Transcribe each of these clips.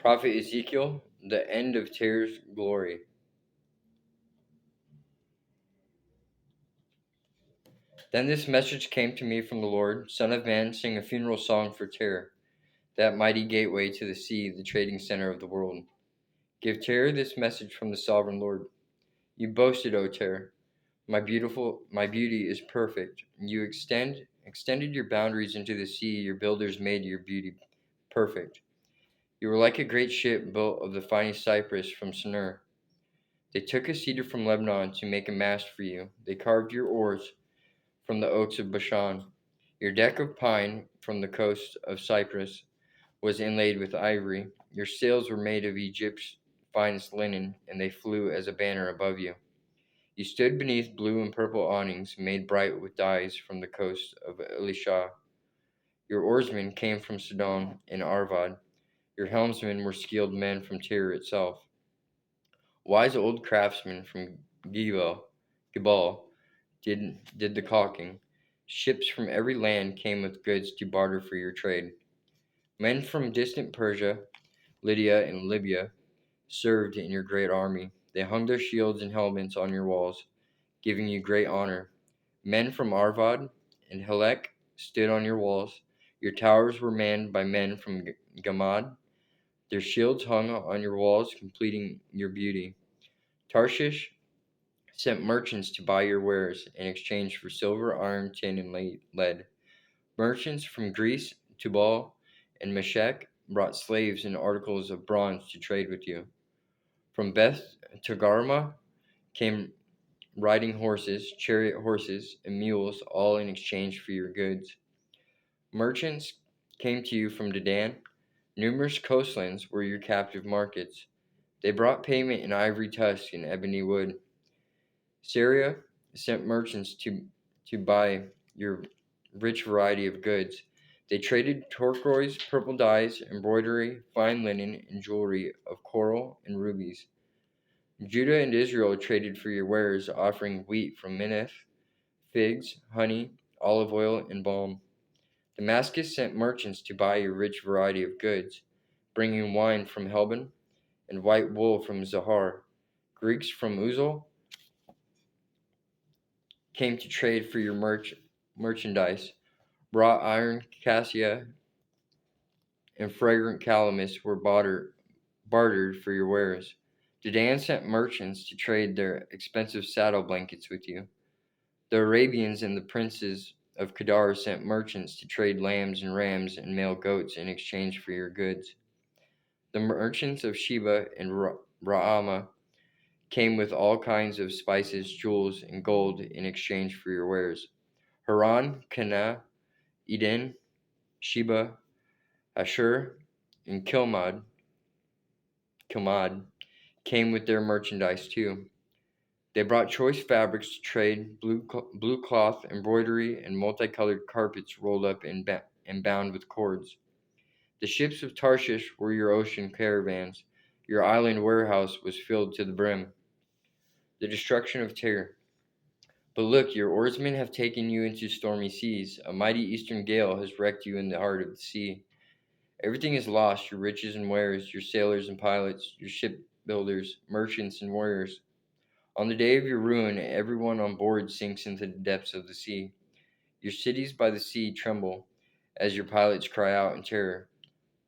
Prophet Ezekiel, the end of Tyre's glory. Then this message came to me from the Lord: Son of man, sing a funeral song for Tyre, that mighty gateway to the sea, the trading center of the world. Give Tyre this message from the sovereign Lord. You boasted, O Tyre, my beauty is perfect. You extended your boundaries into the sea, your builders made your beauty perfect. You were like a great ship built of the finest cypress from Sinir. They took a cedar from Lebanon to make a mast for you. They carved your oars from the oaks of Bashan. Your deck of pine from the coast of Cyprus was inlaid with ivory. Your sails were made of Egypt's finest linen, and they flew as a banner above you. You stood beneath blue and purple awnings made bright with dyes from the coast of Elisha. Your oarsmen came from Sidon and Arvad. Your helmsmen were skilled men from Tyre itself. Wise old craftsmen from Gibal did the caulking. Ships from every land came with goods to barter for your trade. Men from distant Persia, Lydia, and Libya served in your great army. They hung their shields and helmets on your walls, giving you great honor. Men from Arvad and Helek stood on your walls. Your towers were manned by men from Gamad. Their shields hung on your walls, completing your beauty. Tarshish sent merchants to buy your wares in exchange for silver, iron, tin, and lead. Merchants from Greece, Tubal, and Meshech brought slaves and articles of bronze to trade with you. From Beth Togarmah came riding horses, chariot horses, and mules, all in exchange for your goods. Merchants came to you from Dedan. Numerous coastlands were your captive markets. They brought payment in ivory tusk and ebony wood. Syria sent merchants to buy your rich variety of goods. They traded turquoise, purple dyes, embroidery, fine linen, and jewelry of coral and rubies. Judah and Israel traded for your wares, offering wheat from Minnith, figs, honey, olive oil, and balm. Damascus sent merchants to buy your rich variety of goods, bringing wine from Helbon and white wool from Zahar. Greeks from Uzal came to trade for your merchandise. Wrought iron, cassia, and fragrant calamus were bartered for your wares. Dedan sent merchants to trade their expensive saddle blankets with you. The Arabians and the princes of Kedar sent merchants to trade lambs and rams and male goats in exchange for your goods. The merchants of Sheba and Raamah came with all kinds of spices, jewels, and gold in exchange for your wares. Haran, Canaan, Eden, Sheba, Ashur, and Kilmad came with their merchandise too. They brought choice fabrics to trade, blue cloth, embroidery, and multicolored carpets rolled up and bound with cords. The ships of Tarshish were your ocean caravans. Your island warehouse was filled to the brim. The destruction of Tyre. But look, your oarsmen have taken you into stormy seas. A mighty eastern gale has wrecked you in the heart of the sea. Everything is lost, your riches and wares, your sailors and pilots, your shipbuilders, merchants and warriors. On the day of your ruin, everyone on board sinks into the depths of the sea. Your cities by the sea tremble as your pilots cry out in terror.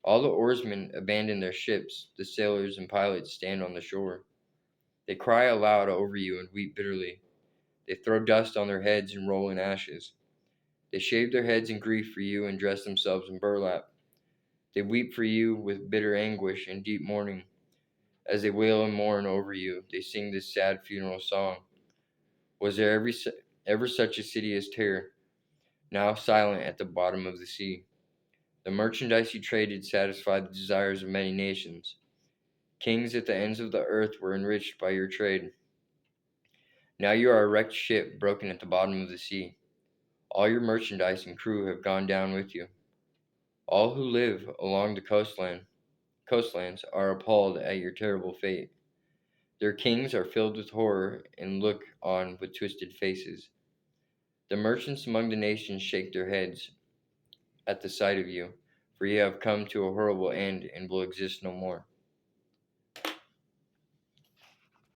All the oarsmen abandon their ships. The sailors and pilots stand on the shore. They cry aloud over you and weep bitterly. They throw dust on their heads and roll in ashes. They shave their heads in grief for you and dress themselves in burlap. They weep for you with bitter anguish and deep mourning. As they wail and mourn over you, they sing this sad funeral song. Was there ever such a city as Tyre, now silent at the bottom of the sea? The merchandise you traded satisfied the desires of many nations. Kings at the ends of the earth were enriched by your trade. Now you are a wrecked ship broken at the bottom of the sea. All your merchandise and crew have gone down with you. All who live along the coastlands are appalled at your terrible fate. Their kings are filled with horror and look on with twisted faces. The merchants among the nations shake their heads at the sight of you, for ye have come to a horrible end and will exist no more.